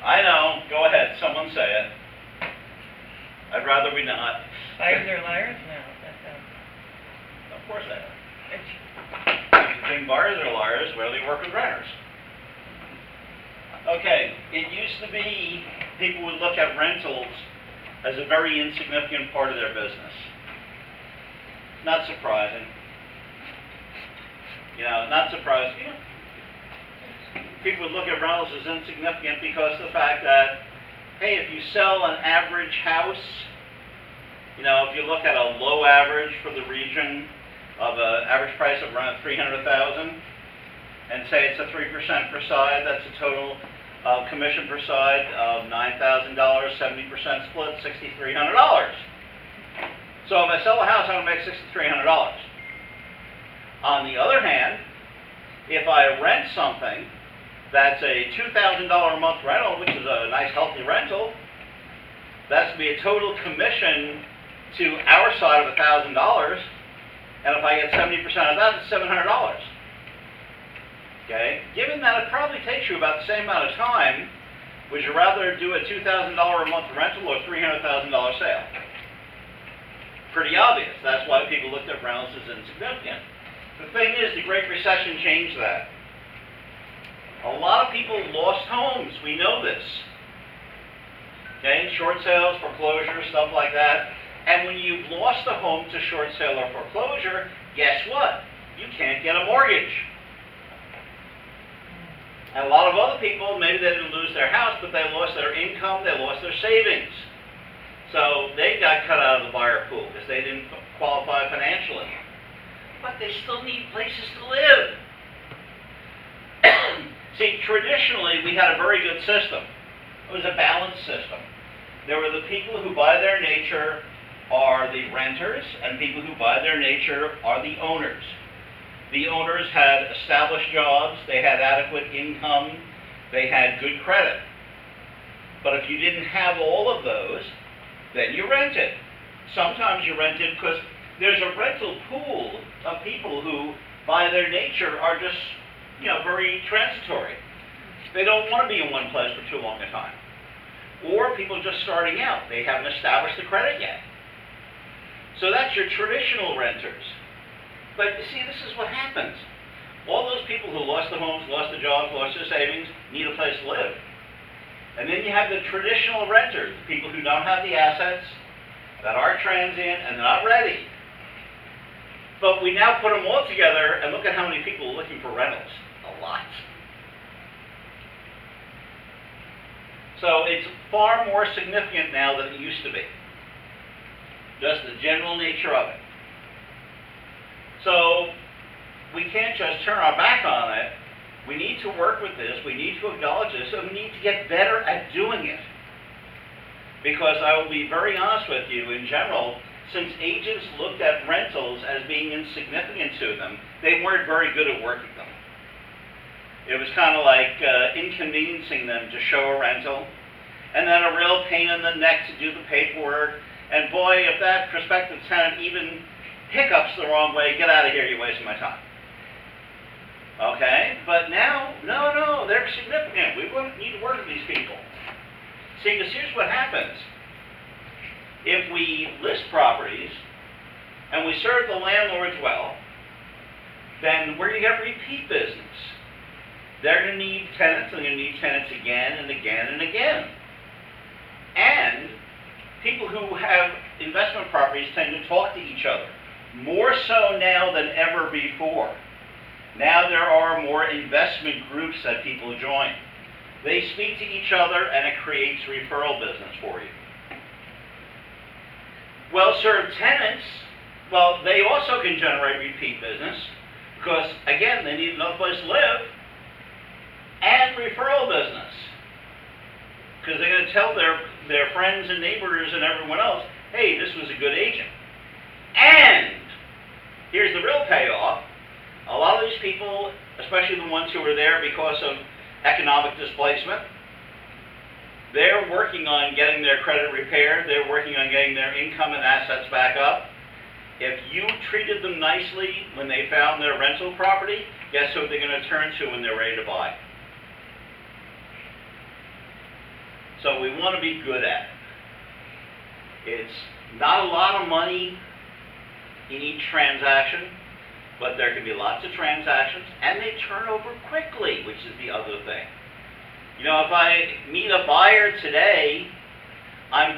I know. Go ahead. Someone say it. I'd rather we not. Buyers are liars? No, that's Of course they are. it's, If you think buyers are liars, where do they work with renters? Okay, it used to be people would look at rentals as a very insignificant part of their business. Not surprising. Not surprising. People would look at rentals as insignificant because of the fact that, hey, if you sell an average house, if you look at a low average for the region of an average price of around $300,000, and say it's a 3% per side, that's a total commission per side of $9,000, 70% split, $6,300. So if I sell a house, I'm going to make $6,300. On the other hand, if I rent something that's a $2,000 a month rental, which is a nice healthy rental, that's going to be a total commission to our side of $1,000, and if I get 70% of that, it's $700. Okay? Given that it probably takes you about the same amount of time, would you rather do a $2,000 a month rental or a $300,000 sale? Pretty obvious. That's why people looked at rentals as insignificant. The thing is, the Great Recession changed that. A lot of people lost homes. We know this. Okay? Short sales, foreclosure, stuff like that. And when you've lost a home to short sale or foreclosure, guess what? You can't get a mortgage. And a lot of other people, maybe they didn't lose their house, but they lost their income, they lost their savings. So they got cut out of the buyer pool because they didn't qualify financially. But they still need places to live. See, traditionally, we had a very good system. It was a balanced system. There were the people who, by their nature, are the renters, and people who, by their nature, are the owners. The owners had established jobs, they had adequate income, they had good credit. But if you didn't have all of those, then you rented. Sometimes you rented because there's a rental pool of people who, by their nature, are just, very transitory. They don't want to be in one place for too long a time. Or people just starting out, they haven't established the credit yet. So that's your traditional renters. But you see, this is what happens. All those people who lost their homes, lost their jobs, lost their savings, need a place to live. And then you have the traditional renters, the people who don't have the assets, that are transient and they're not ready. But we now put them all together and look at how many people are looking for rentals. A lot. So it's far more significant now than it used to be. Just the general nature of it. So we can't just turn our back on it. We need to work with this. We need to acknowledge this. And we need to get better at doing it. Because I will be very honest with you, in general, since agents looked at rentals as being insignificant to them, they weren't very good at working them. It was kind of like inconveniencing them to show a rental, and then a real pain in the neck to do the paperwork. And boy, if that prospective tenant even hiccups the wrong way, get out of here, you're wasting my time. Okay? But now, no, they're significant. We need to work with these people. See, because here's what happens. If we list properties, and we serve the landlords well, then we're going to get repeat business. They're going to need tenants, and they're going to need tenants again and again and again. And people who have investment properties tend to talk to each other, more so now than ever before. Now there are more investment groups that people join. They speak to each other, and it creates referral business for you. Well-served tenants, well, they also can generate repeat business because, again, they need another place to live, and referral business because they're going to tell their friends and neighbors and everyone else, hey, this was a good agent. And here's the real payoff. A lot of these people, especially the ones who are there because of economic displacement, they're working on getting their credit repaired. They're working on getting their income and assets back up. If you treated them nicely when they found their rental property, guess who they're going to turn to when they're ready to buy? So we want to be good at it. It's not a lot of money in each transaction, but there can be lots of transactions, and they turn over quickly, which is the other thing. You know, if I meet a buyer today, I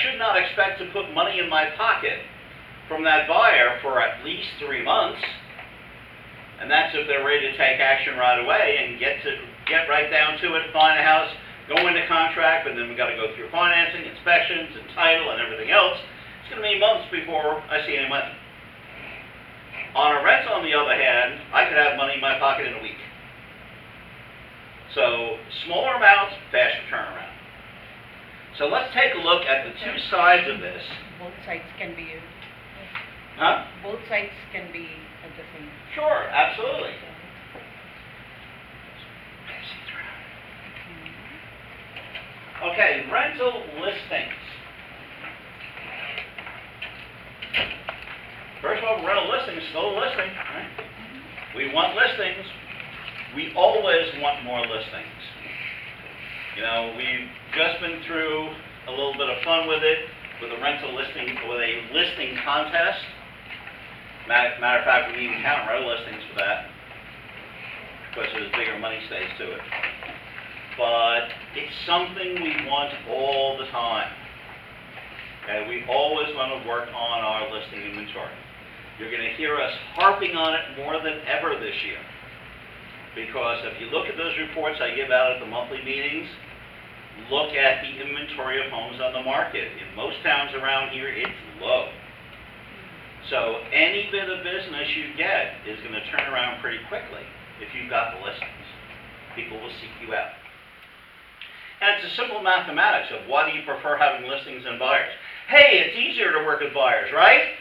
should not expect to put money in my pocket from that buyer for at least 3 months. And that's if they're ready to take action right away and get right down to it, find a house, go into contract, but then we've got to go through financing, inspections, and title, and everything else. It's going to be months before I see any money. On a rental, on the other hand, I could have money in my pocket in a week. So, smaller amounts, faster turnaround. So let's take a look at the two sides of this. Both sides can be, Huh? both sides can be at the same. Sure, absolutely. Okay, rental listings. First of all, rental listings, still a listing, right? We want listings. We always want more listings. You know, we've just been through a little bit of fun with it, with a rental listing, with a listing contest. Matter of fact, we even count rental listings for that, because there's bigger money stays to it. But it's something we want all the time. Okay, we always want to work on our listing inventory. You're going to hear us harping on it more than ever this year. Because if you look at those reports I give out at the monthly meetings, look at the inventory of homes on the market. In most towns around here, it's low. So any bit of business you get is going to turn around pretty quickly if you've got the listings. People will seek you out. And it's a simple mathematics of why do you prefer having listings than buyers? Hey, it's easier to work with buyers, right?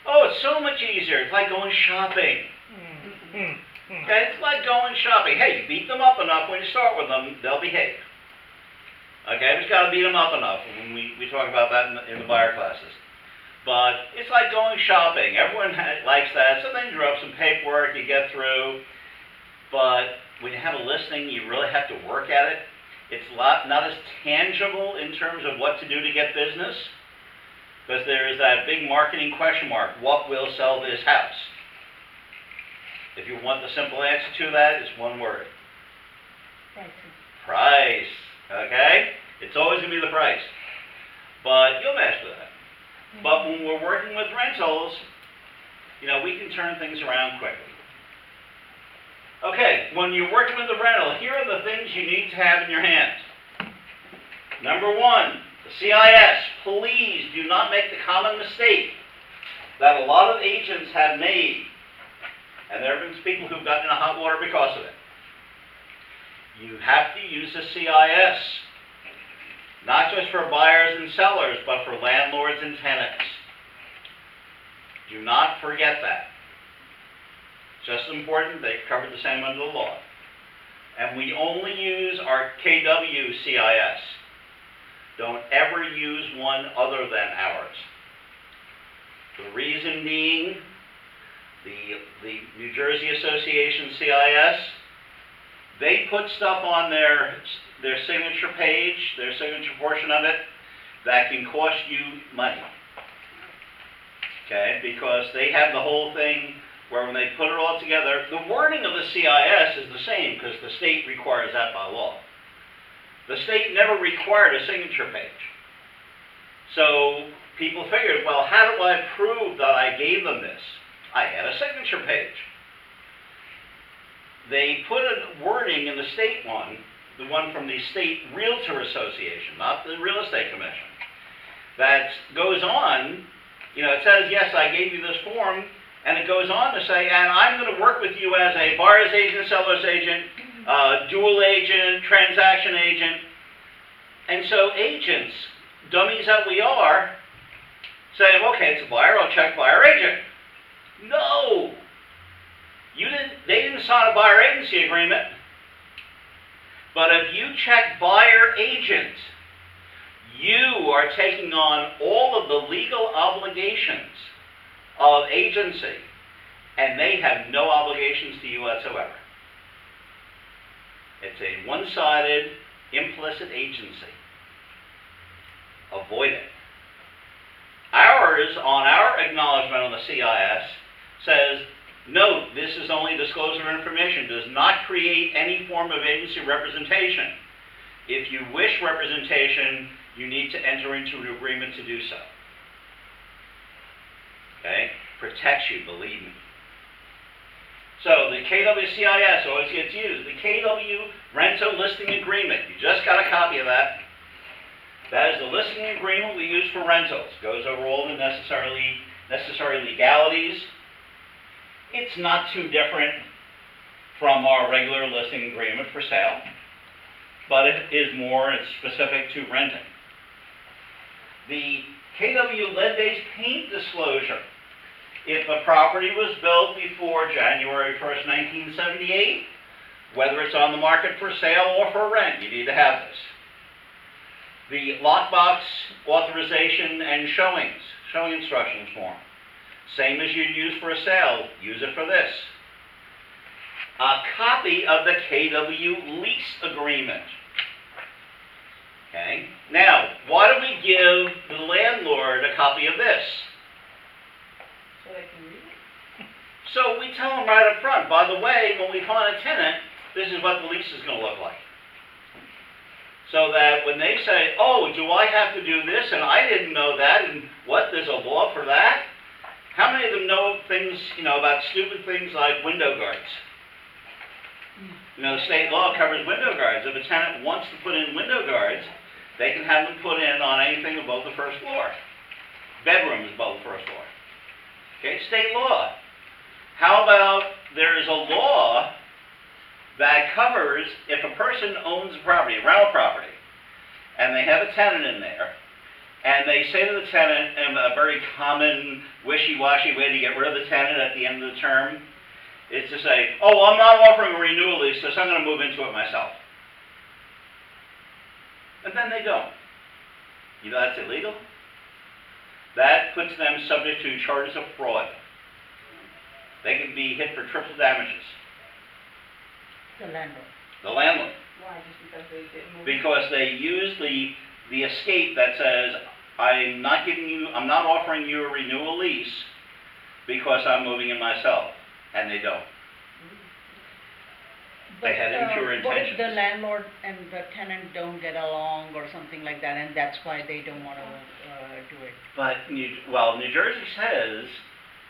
Oh, it's so much easier. It's like going shopping. Okay, it's like going shopping. Hey, you beat them up enough when you start with them, they'll behave. Okay, we just got to beat them up enough. When we talk about that in the buyer classes. But it's like going shopping. Everyone likes that. So then you drop some paperwork, you get through. But when you have a listing, you really have to work at it. It's not as tangible in terms of what to do to get business. Because there is that big marketing question mark. What will sell this house? If you want the simple answer to that, it's one word. Price. Okay? It's always going to be the price. But you'll master that. But when we're working with rentals, you know, we can turn things around quickly. Okay, when you're working with a rental, here are the things you need to have in your hands. Number one, the CIS. Please do not make the common mistake that a lot of agents have made. And there have been people who've gotten into hot water because of it. You have to use the CIS. Not just for buyers and sellers, but for landlords and tenants. Do not forget that. Just as important, they're covered the same under the law. And we only use our KW CIS. Don't ever use one other than ours. The reason being, the New Jersey Association CIS, they put stuff on their signature page, their signature portion of it, that can cost you money. Okay, because they have the whole thing where when they put it all together, the wording of the CIS is the same because the state requires that by law. The state never required a signature page. So people figured, well, how do I prove that I gave them this? I had a signature page. They put a wording in the state one, the one from the State Realtor Association, not the Real Estate Commission, that goes on, you know, it says, yes, I gave you this form, and it goes on to say, and I'm going to work with you as a buyer's agent, seller's agent, dual agent, transaction agent. And so agents, dummies that we are, say, okay, it's a buyer, I'll check buyer agent. No! They didn't sign a buyer agency agreement. But if you check buyer agent, you are taking on all of the legal obligations of agency, and they have no obligations to you whatsoever. It's a one-sided implicit agency. Avoid it. Ours, on our acknowledgement on the CIS, says, note, this is only disclosure of information, does not create any form of agency representation. If you wish representation, you need to enter into an agreement to do so. Okay? Protects you, believe me. So the KWCIS always gets used. The KW Rental Listing Agreement, you just got a copy of that. That is the listing agreement we use for rentals. Goes over all the necessary legalities. It's not too different from our regular listing agreement for sale, but it is more, it's specific to renting. The KW lead-based paint disclosure. If a property was built before January 1st, 1978, whether it's on the market for sale or for rent, you need to have this. The lockbox authorization and showing instructions form. Same as you'd use for a sale, use it for this. A copy of the KW lease agreement. Okay? Now, why do we give the landlord a copy of this? So they can read it? So we tell them right up front, by the way, when we find a tenant, this is what the lease is going to look like. So that when they say, oh, do I have to do this, and I didn't know that, and what, there's a law for that? How many of them know things, about stupid things like window guards? The state law covers window guards. If a tenant wants to put in window guards, they can have them put in on anything above the first floor. Bedrooms above the first floor. Okay, state law. How about there's a law that covers if a person owns a property, a rental property, and they have a tenant in there, and they say to the tenant, in a very common wishy-washy way to get rid of the tenant at the end of the term, is to say, oh, I'm not offering a renewal lease, so I'm going to move into it myself. And then they don't. That's illegal. That puts them subject to charges of fraud. They can be hit for triple damages. The landlord. The landlord. Why? Just because they didn't move? Because they use the escape that says, I'm not offering you a renewal lease because I'm moving in myself. And they don't. They had impure What if intentions. the landlord and the tenant don't get along or something like that, and that's why they don't want to do it? But, New Jersey says,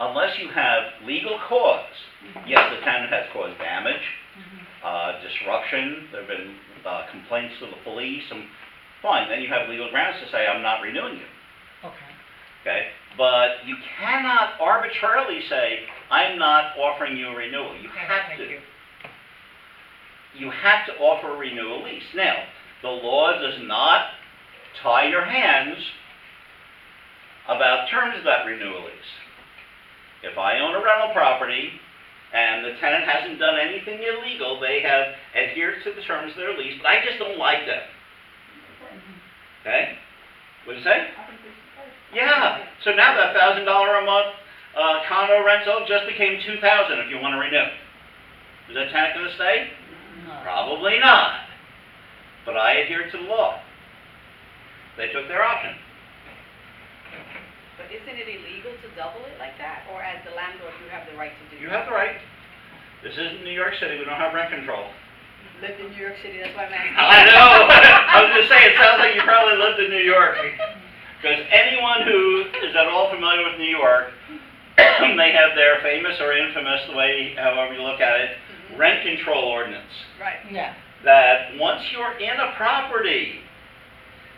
unless you have legal cause, yes, the tenant has caused damage, disruption, there have been complaints to the police, and fine, then you have legal grounds to say, I'm not renewing you. Okay? But you cannot arbitrarily say, I'm not offering you a renewal. You have to. You have to offer a renewal lease. Now, the law does not tie your hands about terms of that renewal lease. If I own a rental property and the tenant hasn't done anything illegal, they have adhered to the terms of their lease, but I just don't like them. Okay? What did you say? Yeah. So now that $1,000 a month condo rental just became $2,000 if you want to renew. Is that tenant going to stay? No. Probably not. But I adhered to the law. They took their option. But isn't it illegal to double it like that? Or as the landlord, you have the right to do that? You have the right. This isn't New York City. We don't have rent control. Lived in New York City, that's why I'm asking. I know. I was going to say, it sounds like you probably lived in New York. Because anyone who is at all familiar with New York, they have their famous or infamous, the way, however you look at it, rent control ordinance. Right. Yeah. That once you're in a property,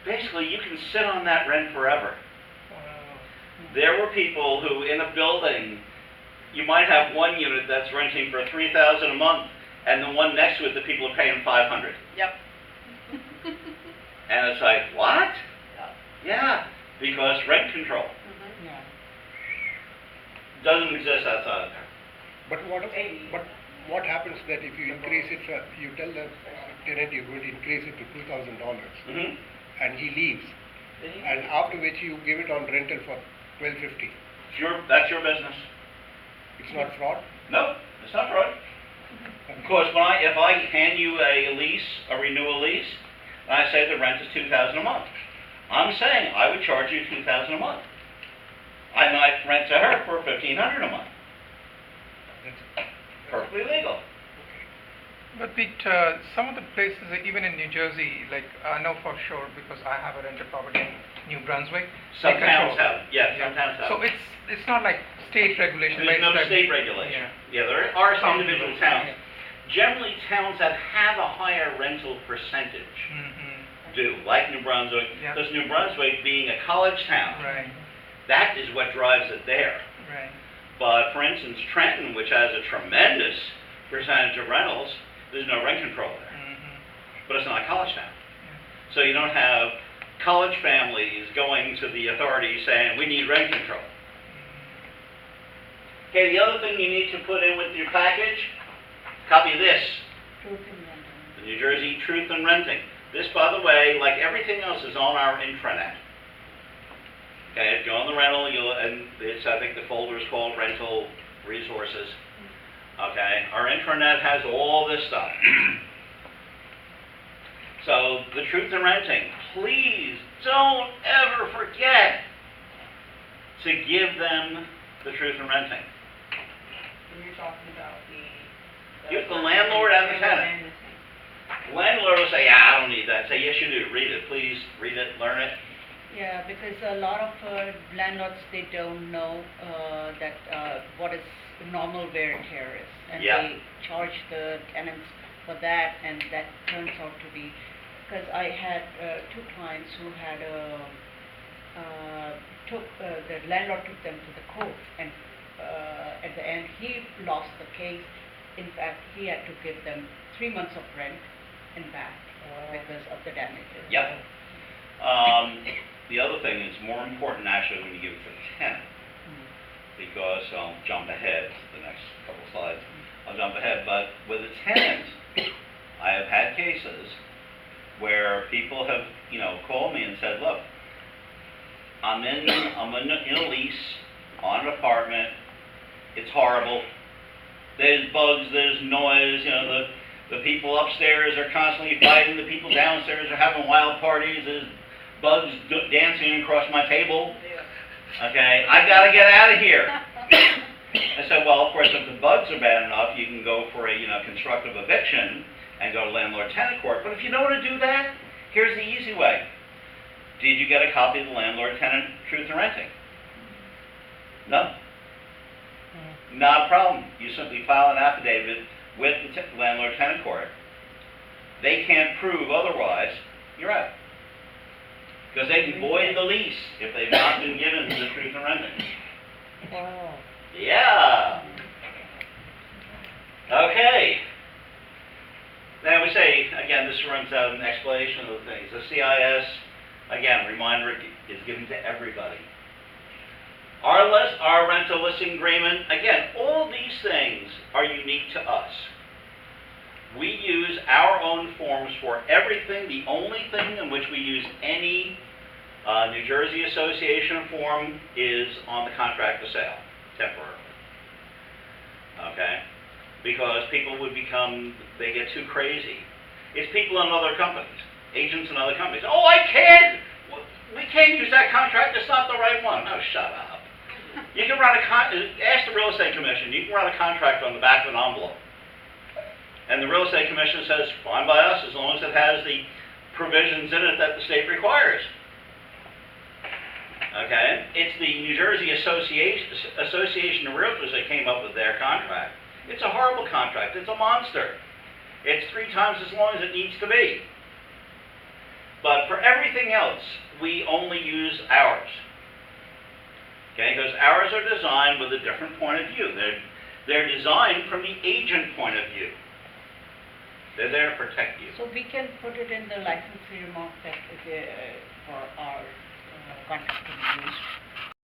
basically you can sit on that rent forever. There were people who, in a building, you might have one unit that's renting for $3,000 a month, and the one next to it, the people are paying $500. Yep. And it's like, what? Yeah, because rent control Yeah. doesn't exist outside of there. But what happens that if you increase it, you tell the tenant you're going to increase it to $2,000, Mm-hmm. and he leaves, and after which you give it on rental for $1,250. That's your business. It's not fraud? No, it's not fraud. Of course, if I hand you a lease, a renewal lease, and I say the rent is $2,000 a month. I'm saying I would charge you $2,000 a month. I might rent to her for $1,500 a month. That's Perfectly legal. But some of the places, even in New Jersey, like I know for sure because I have a rental property in New Brunswick. Some they towns control. have, yeah, some towns have. So it's not like state regulation. There's but no it's state regulation. Yeah. Yeah, there are some County individual level, towns. Generally, towns that have a higher rental percentage do, like New Brunswick, Yeah. because New Brunswick being a college town, Right. that is what drives it there. Right. But for instance, Trenton, which has a tremendous percentage of rentals, there's no rent control there. But it's not a college town. So you don't have college families going to the authorities saying, we need rent control. Okay, the other thing you need to put in with your package, copy of this, Truth in renting. the New Jersey Truth in Renting. This, by the way, like everything else, is on our intranet. Okay, if you go on the rental, and it's, I think the folder is called Rental Resources. Okay, our intranet has all this stuff. So, the Truth in Renting, please don't ever forget to give them the Truth in Renting. And you're talking about the. Give the landlord and the tenant. and the thing. The landlord will say, yeah, I don't need that. Say, yes, you do. Read it. Please read it, learn it. Yeah, because a lot of landlords, they don't know that what is normal wear and tear is. And Yeah. they charge the tenants for that, and that turns out to be, because I had two clients who had the landlord took them to the court, and at the end, he lost the case. In fact, he had to give them 3 months of rent and back because of the damages. Yep. The other thing is more important actually when you give it to the tenant, because I'll jump ahead to the next couple slides. I'll jump ahead, but with a tenant, I have had cases where people have, called me and said, look, I'm in a lease on an apartment. It's horrible. There's bugs, there's noise, the people upstairs are constantly fighting, the people downstairs are having wild parties, there's bugs dancing across my table. Okay, I gotta get out of here. I said, well, of course, if the bugs are bad enough, you can go for a, constructive eviction and go to landlord-tenant court. But if you don't want to do that, here's the easy way. Did you get a copy of the landlord-tenant Truth in Renting? No. Not a problem. You simply file an affidavit with the landlord-tenant court. They can't prove otherwise, you're out. Because they can void the lease if they've not been given the Truth in Renting. Wow. Yeah. Okay. Now we say, again, this runs out an explanation of the things. The CIS, again, reminder, is given to everybody. Our rental listing agreement, again, all these things are unique to us. We use our own forms for everything. The only thing in which we use any New Jersey Association form is on the contract of sale, temporarily. Okay? Because people they get too crazy. It's people in other companies, agents in other companies. Oh, we can't use that contract, it's not the right one. No, shut up. You can run ask the real estate commission, you can run a contract on the back of an envelope. And the real estate commission says, fine by us, as long as it has the provisions in it that the state requires. Okay? It's the New Jersey Association of Realtors that came up with their contract. It's a horrible contract. It's a monster. It's 3 times as long as it needs to be. But for everything else, we only use ours. Okay? Because ours are designed with a different point of view. They're designed from the agent point of view. They're there to protect you. So we can put it in the licensee remark that for our contract to be used.